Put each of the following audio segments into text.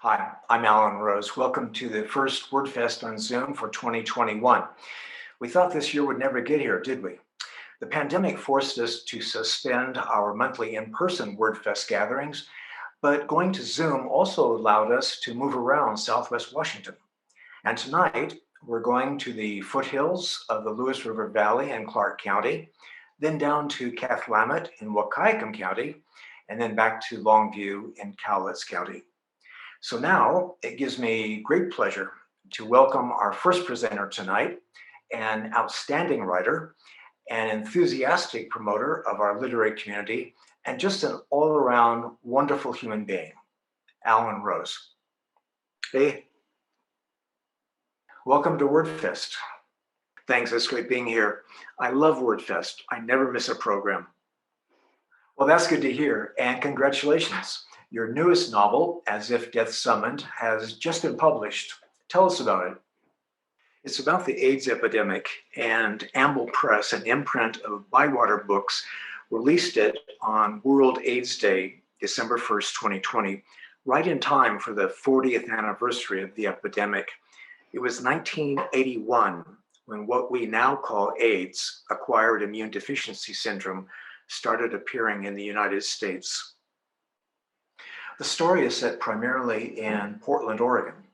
Hi, I'm Alan Rose. Welcome to the first WordFest on Zoom for 2021. We thought this year would never get here, did we? The pandemic forced us to suspend our monthly in-person WordFest gatherings, but going to Zoom also allowed us to move around Southwest Washington. And tonight, we're going to the foothills of the Lewis River Valley in Clark County, then down to Cathlamet in Wahkiakum County, and then back to Longview in Cowlitz County. So now it gives me great pleasure to welcome our first presenter tonight, an outstanding writer, an enthusiastic promoter of our literary community, and just an all-around wonderful human being, Alan Rose. Hey, welcome to WordFest. Thanks, it's great being here. I love WordFest. I never miss a program. Well, that's good to hear, and congratulations. Your newest novel, As If Death Summoned, has just been published. Tell us about it. It's about the AIDS epidemic, and Amble Press, an imprint of Bywater Books, released it on World AIDS Day, December 1st, 2020, right in time for the 40th anniversary of the epidemic. It was 1981 when what we now call AIDS, acquired immune deficiency syndrome, started appearing in the United States. The story is set primarily in Portland, Oregon.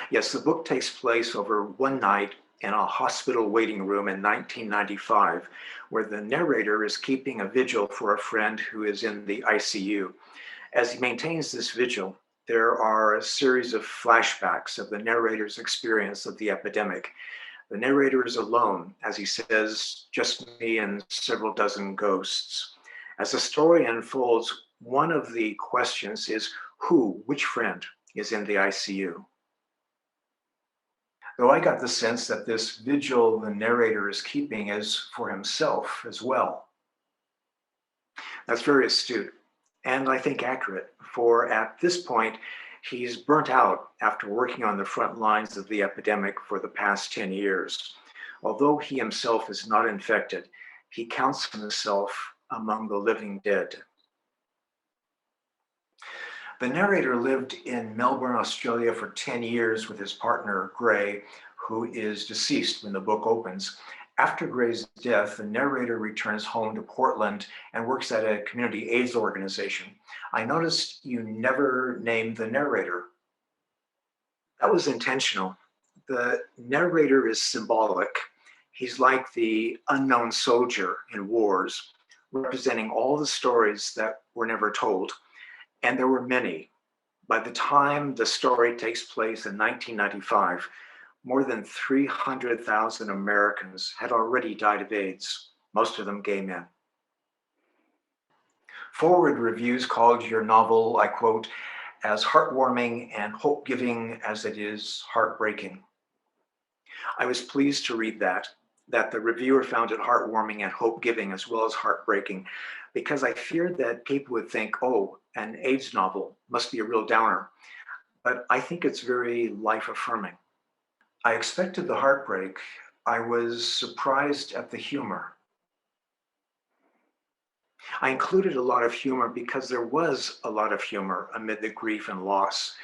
Yes, the book takes place over one night in a hospital waiting room in 1995, where the narrator is keeping a vigil for a friend who is in the ICU. As he maintains this vigil, there are a series of flashbacks of the narrator's experience of the epidemic. The narrator is alone, as he says, just me and several dozen ghosts. As the story unfolds, one of the questions is which friend is in the ICU? Though I got the sense that this vigil the narrator is keeping is for himself as well. That's very astute and I think accurate, for at this point, he's burnt out after working on the front lines of the epidemic for the past 10 years. Although he himself is not infected, he counts himself among the living dead. The narrator lived in Melbourne, Australia for 10 years with his partner, Gray, who is deceased when the book opens. After Gray's death, the narrator returns home to Portland and works at a community AIDS organization. I noticed you never named the narrator. That was intentional. The narrator is symbolic. He's like the unknown soldier in wars, representing all the stories that were never told. And there were many. By the time the story takes place in 1995, more than 300,000 Americans had already died of AIDS, most of them gay men. Forward reviews called your novel, I quote, as heartwarming and hope-giving as it is heartbreaking. I was pleased to read that the reviewer found it heartwarming and hope-giving as well as heartbreaking, because I feared that people would think, oh, an AIDS novel must be a real downer. But I think it's very life-affirming. I expected the heartbreak. I was surprised at the humor. I included a lot of humor because there was a lot of humor amid the grief and loss,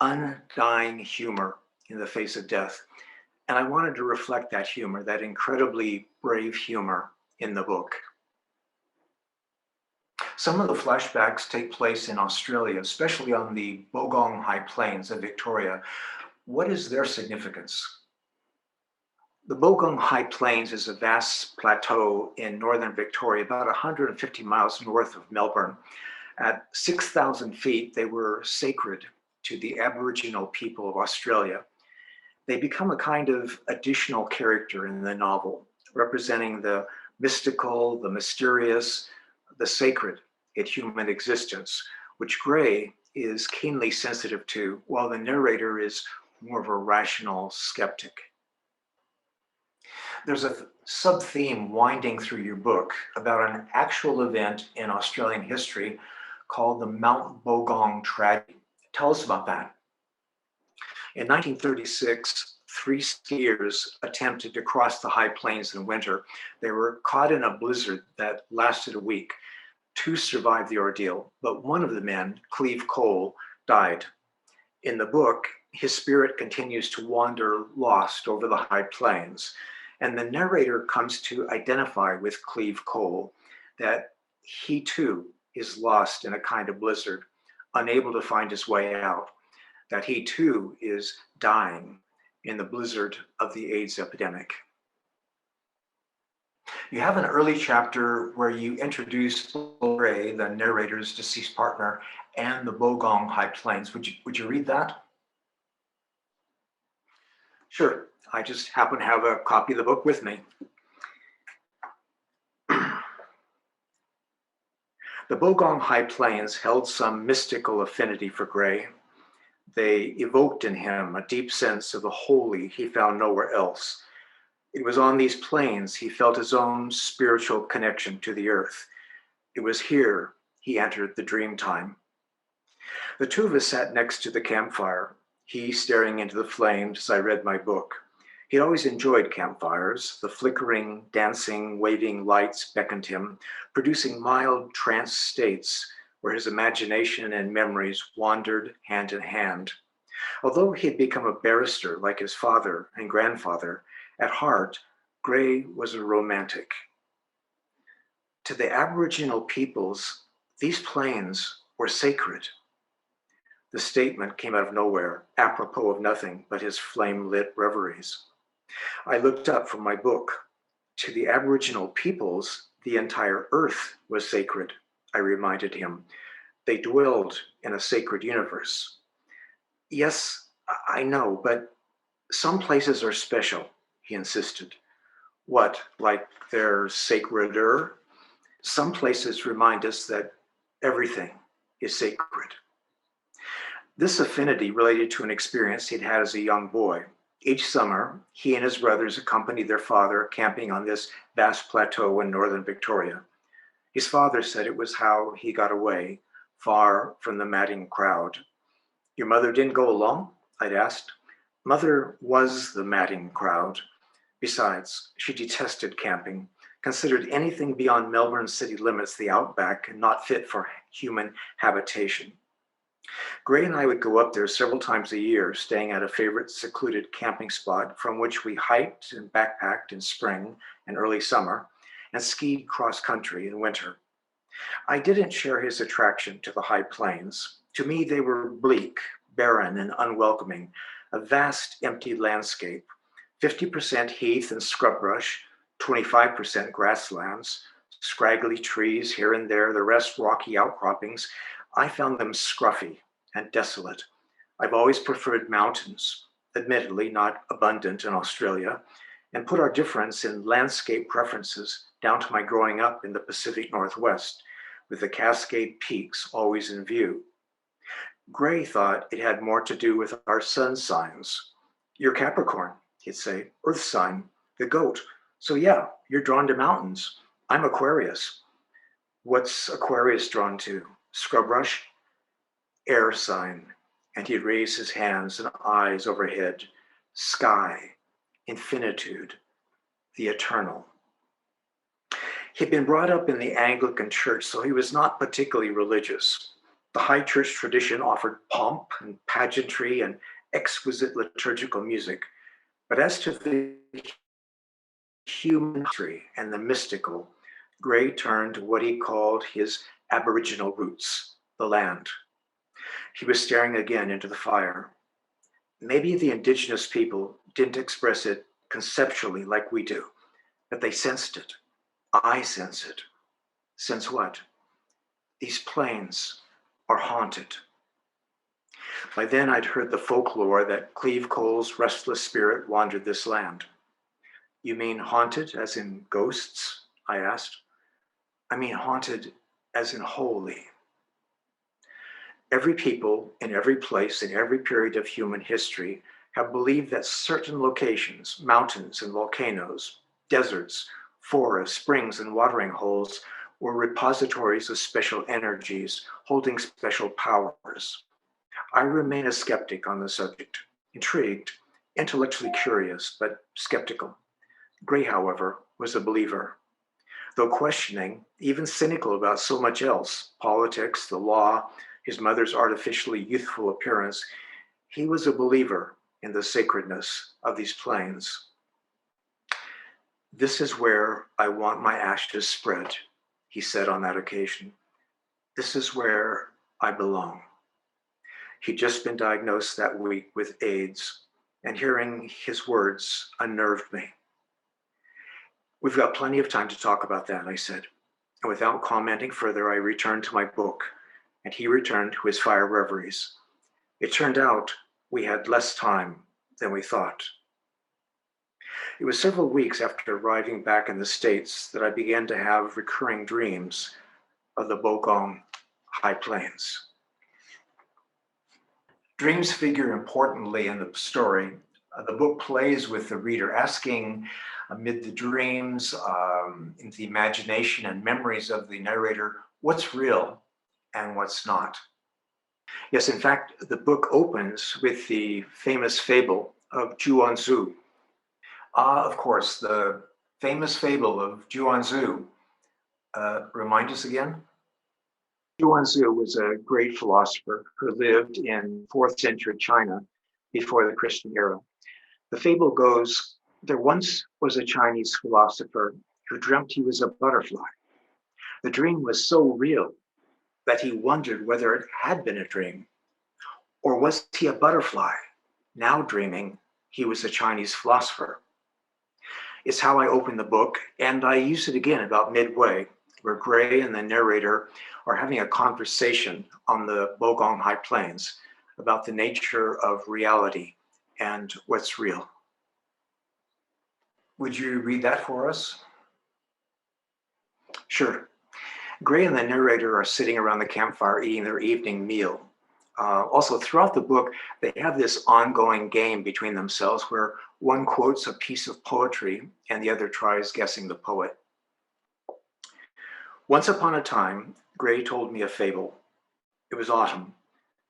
undying humor in the face of death. And I wanted to reflect that humor, that incredibly brave humor in the book. Some of the flashbacks take place in Australia, especially on the Bogong High Plains of Victoria. What is their significance? The Bogong High Plains is a vast plateau in northern Victoria, about 150 miles north of Melbourne. At 6,000 feet, they were sacred to the Aboriginal people of Australia. They become a kind of additional character in the novel, representing the mystical, the mysterious, the sacred in human existence, which Gray is keenly sensitive to, while the narrator is more of a rational skeptic. There's a sub-theme winding through your book about an actual event in Australian history called the Mount Bogong Tragedy. Tell us about that. In 1936, 3 skiers attempted to cross the high plains in winter. They were caught in a blizzard that lasted a week. 2 survived the ordeal, but one of the men, Cleve Cole, died. In the book, his spirit continues to wander lost over the high plains, and the narrator comes to identify with Cleve Cole that he too is lost in a kind of blizzard, unable to find his way out, that he too is dying in the blizzard of the AIDS epidemic. You have an early chapter where you introduce Gray, the narrator's deceased partner, and the Bogong High Plains. Would you read that? Sure. I just happen to have a copy of the book with me. The Bogong High Plains held some mystical affinity for Gray. They evoked in him a deep sense of the holy he found nowhere else. It was on these plains he felt his own spiritual connection to the earth. It was here he entered the dream time. The two of us sat next to the campfire, he staring into the flames as I read my book. He'd always enjoyed campfires. The flickering, dancing, waving lights beckoned him, producing mild trance states where his imagination and memories wandered hand in hand. Although he had become a barrister like his father and grandfather, at heart, Gray was a romantic. To the Aboriginal peoples, these plains were sacred. The statement came out of nowhere, apropos of nothing but his flame-lit reveries. I looked up from my book. To the Aboriginal peoples, the entire earth was sacred, I reminded him. They dwelled in a sacred universe. Yes, I know, but some places are special, he insisted. What, like they're sacreder? Some places remind us that everything is sacred. This affinity related to an experience he'd had as a young boy. Each summer, he and his brothers accompanied their father camping on this vast plateau in northern Victoria. His father said it was how he got away, far from the madding crowd. Your mother didn't go along? I'd asked. Mother was the madding crowd. Besides, she detested camping, considered anything beyond Melbourne city limits the outback and not fit for human habitation. Gray and I would go up there several times a year, staying at a favorite secluded camping spot from which we hiked and backpacked in spring and early summer and skied cross-country in winter. I didn't share his attraction to the high plains. To me, they were bleak, barren, and unwelcoming, a vast empty landscape, 50% heath and scrub brush, 25% grasslands, scraggly trees here and there, the rest rocky outcroppings. I found them scruffy and desolate. I've always preferred mountains, admittedly not abundant in Australia, and put our difference in landscape preferences down to my growing up in the Pacific Northwest, with the Cascade Peaks always in view. Gray thought it had more to do with our sun signs. You're Capricorn, he'd say, Earth sign, the goat. So yeah, you're drawn to mountains. I'm Aquarius. What's Aquarius drawn to? Scrubrush? Air sign. And he'd raise his hands and eyes overhead. Sky, infinitude, the eternal. He'd been brought up in the Anglican church, so he was not particularly religious. The high church tradition offered pomp and pageantry and exquisite liturgical music. But as to the human history and the mystical, Gray turned to what he called his Aboriginal roots, the land. He was staring again into the fire. Maybe the indigenous people didn't express it conceptually like we do, but they sensed it. I sense it. Sense what? These plains are haunted. By then I'd heard the folklore that Cleve Cole's restless spirit wandered this land. You mean haunted as in ghosts? I asked. I mean haunted as in holy. Every people in every place in every period of human history have believed that certain locations, mountains and volcanoes, deserts, forests, springs, and watering holes were repositories of special energies holding special powers. I remain a skeptic on the subject, intrigued, intellectually curious, but skeptical. Gray, however, was a believer. Though questioning, even cynical about so much else, politics, the law, his mother's artificially youthful appearance, He was a believer in the sacredness of these plains. "This is where I want my ashes spread," he said on that occasion. "This is where I belong." He'd just been diagnosed that week with AIDS, and hearing his words unnerved me. "We've got plenty of time to talk about that," I said. And without commenting further, I returned to my book, and he returned to his fire reveries. It turned out we had less time than we thought. It was several weeks after arriving back in the States that I began to have recurring dreams of the Bogong High Plains. Dreams figure importantly in the story. The book plays with the reader, asking amid the dreams, in the imagination and memories of the narrator, what's real and what's not. Yes, in fact, the book opens with the famous fable of Zhuangzi. Of course, the famous fable of Zhuangzi. Remind us again? Zhuangzi was a great philosopher who lived in 4th century China before the Christian era. The fable goes, there once was a Chinese philosopher who dreamt he was a butterfly. The dream was so real that he wondered whether it had been a dream, or was he a butterfly, now dreaming he was a Chinese philosopher. It's how I open the book, and I use it again about midway, where Gray and the narrator are having a conversation on the Bogong High Plains about the nature of reality and what's real. Would you read that for us? Sure. Gray and the narrator are sitting around the campfire eating their evening meal. Also, throughout the book, they have this ongoing game between themselves where one quotes a piece of poetry and the other tries guessing the poet. "Once upon a time, Gray told me a fable. It was autumn,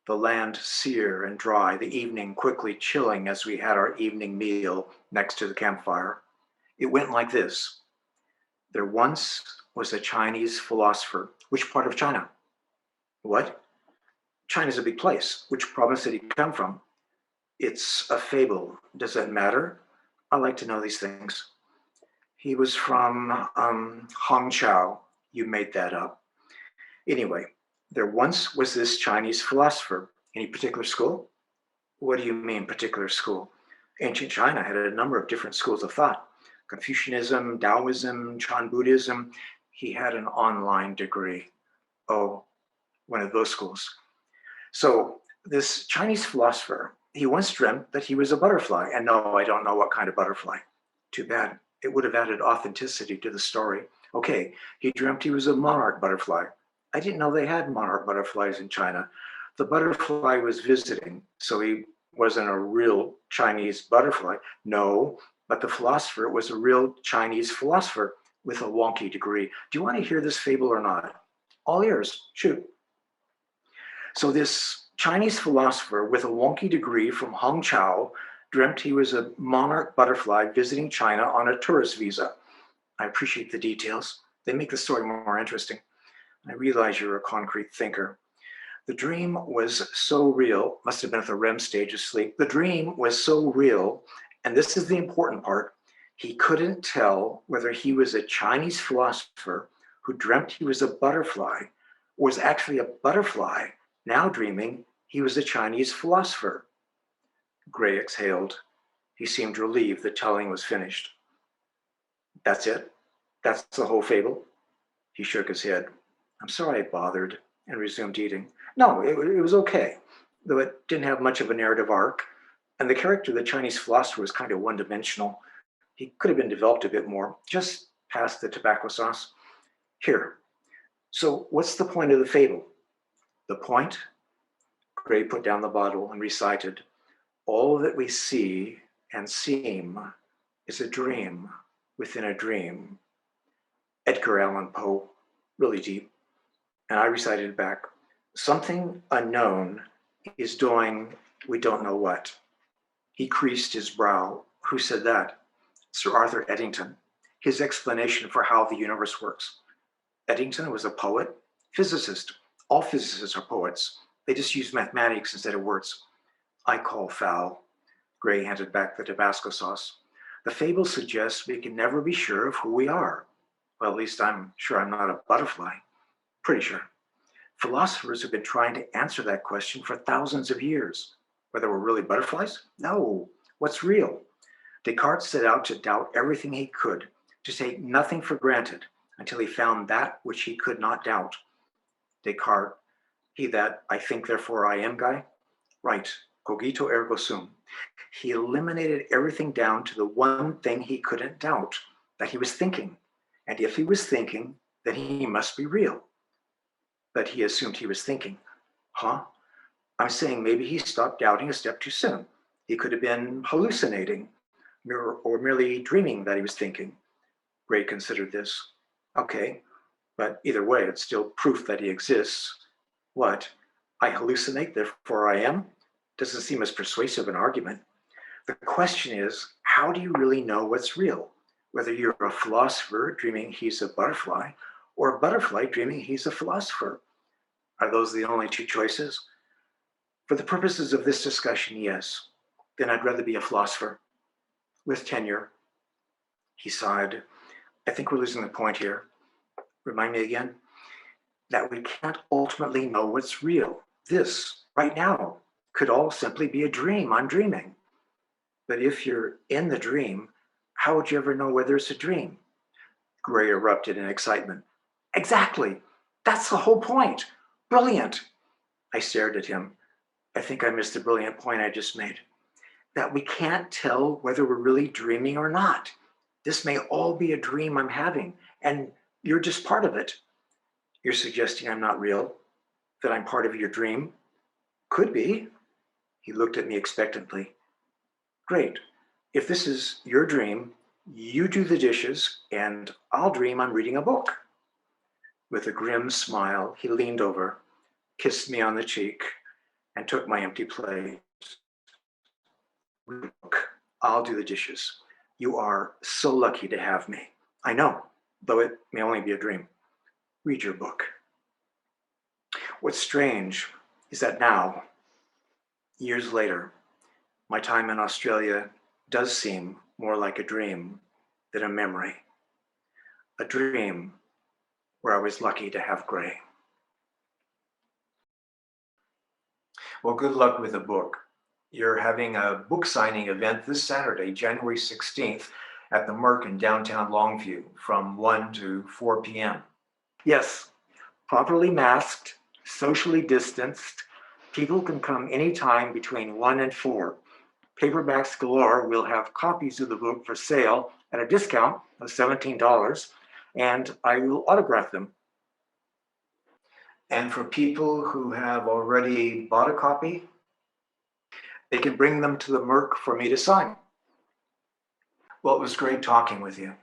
the land sere and dry, the evening quickly chilling as we had our evening meal next to the campfire. It went like this. There once was a Chinese philosopher." "Which part of China?" "What? China's a big place. Which province did he come from?" "It's a fable. Does that matter? I like to know these things." "He was from Hangzhou. You made that up. Anyway, there once was this Chinese philosopher. Any particular school?" "What do you mean, particular school?" "Ancient China had a number of different schools of thought. Confucianism, Taoism, Chan Buddhism. He had an online degree." "Oh, one of those schools." "So this Chinese philosopher, he once dreamt that he was a butterfly. And no, I don't know what kind of butterfly." "Too bad. It would have added authenticity to the story." "Okay, he dreamt he was a monarch butterfly." "I didn't know they had monarch butterflies in China." "The butterfly was visiting, so he wasn't a real Chinese butterfly." "No, but the philosopher was a real Chinese philosopher with a wonky degree." "Do you want to hear this fable or not?" "All ears. Shoot." "So this Chinese philosopher with a wonky degree from Hangzhou dreamt he was a monarch butterfly visiting China on a tourist visa." I appreciate the details. They make the story more interesting. I realize you're a concrete thinker. "The dream was so real," must have been at the REM stage of sleep. "The dream was so real, and this is the important part, he couldn't tell whether he was a Chinese philosopher who dreamt he was a butterfly, or was actually a butterfly, now dreaming he was a Chinese philosopher." Gray exhaled. He seemed relieved the telling was finished. "That's it? That's the whole fable?" He shook his head. "I'm sorry I bothered," and resumed eating. "No, it was okay, though it didn't have much of a narrative arc. And the character of the Chinese philosopher was kind of one-dimensional. He could have been developed a bit more, just past the tobacco sauce. Here, so what's the point of the fable?" "The point?" Gray put down the bottle and recited, "All that we see and seem is a dream within a dream." Edgar Allan Poe, really deep. And I recited it back. "Something unknown is doing we don't know what." He creased his brow. "Who said that?" "Sir Arthur Eddington. His explanation for how the universe works." Eddington was a poet, physicist. All physicists are poets. They just use mathematics instead of words. I call foul. Gray handed back the Tabasco sauce. The fable suggests we can never be sure of who we are. Well, at least I'm sure I'm not a butterfly. Pretty sure. Philosophers have been trying to answer that question for thousands of years. Whether we're really butterflies? No. What's real? Descartes set out to doubt everything he could, to take nothing for granted until he found that which he could not doubt. Descartes, he that I think therefore I am guy? Right, cogito ergo sum. He eliminated everything down to the one thing he couldn't doubt, that he was thinking. And if he was thinking, then he must be real. But he assumed he was thinking. Huh? I'm saying maybe he stopped doubting a step too soon. He could have been hallucinating or merely dreaming that he was thinking. Gray considered this. Okay, but either way, it's still proof that he exists. What? I hallucinate, therefore I am? Doesn't seem as persuasive an argument. The question is, how do you really know what's real? Whether you're a philosopher dreaming he's a butterfly, or a butterfly dreaming he's a philosopher. Are those the only two choices? For the purposes of this discussion, yes. Then I'd rather be a philosopher. With tenure. He sighed. I think we're losing the point here. Remind me again? That we can't ultimately know what's real. This, right now, could all simply be a dream I'm dreaming. But if you're in the dream, how would you ever know whether it's a dream? Gray erupted in excitement. Exactly. That's the whole point. Brilliant. I stared at him. I think I missed the brilliant point I just made. That we can't tell whether we're really dreaming or not. This may all be a dream I'm having, and you're just part of it. You're suggesting I'm not real? That I'm part of your dream? Could be. He looked at me expectantly. Great. If this is your dream, you do the dishes, and I'll dream I'm reading a book. With a grim smile, he leaned over, kissed me on the cheek, and took my empty plate. Look, I'll do the dishes. You are so lucky to have me. I know, though it may only be a dream. Read your book. What's strange is that now, years later, my time in Australia does seem more like a dream than a memory. A dream where I was lucky to have Gray. Well, good luck with the book. You're having a book signing event this Saturday, January 16th, at the Merc in downtown Longview from 1 to 4 p.m. Yes, properly masked, socially distanced. People can come anytime between 1 and 4. Paperbacks galore. We'll have copies of the book for sale at a discount of $17, and I will autograph them. And for people who have already bought a copy, they can bring them to the Merc for me to sign. Well, it was great talking with you.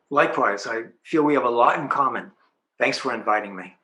Likewise, I feel we have a lot in common. Thanks for inviting me.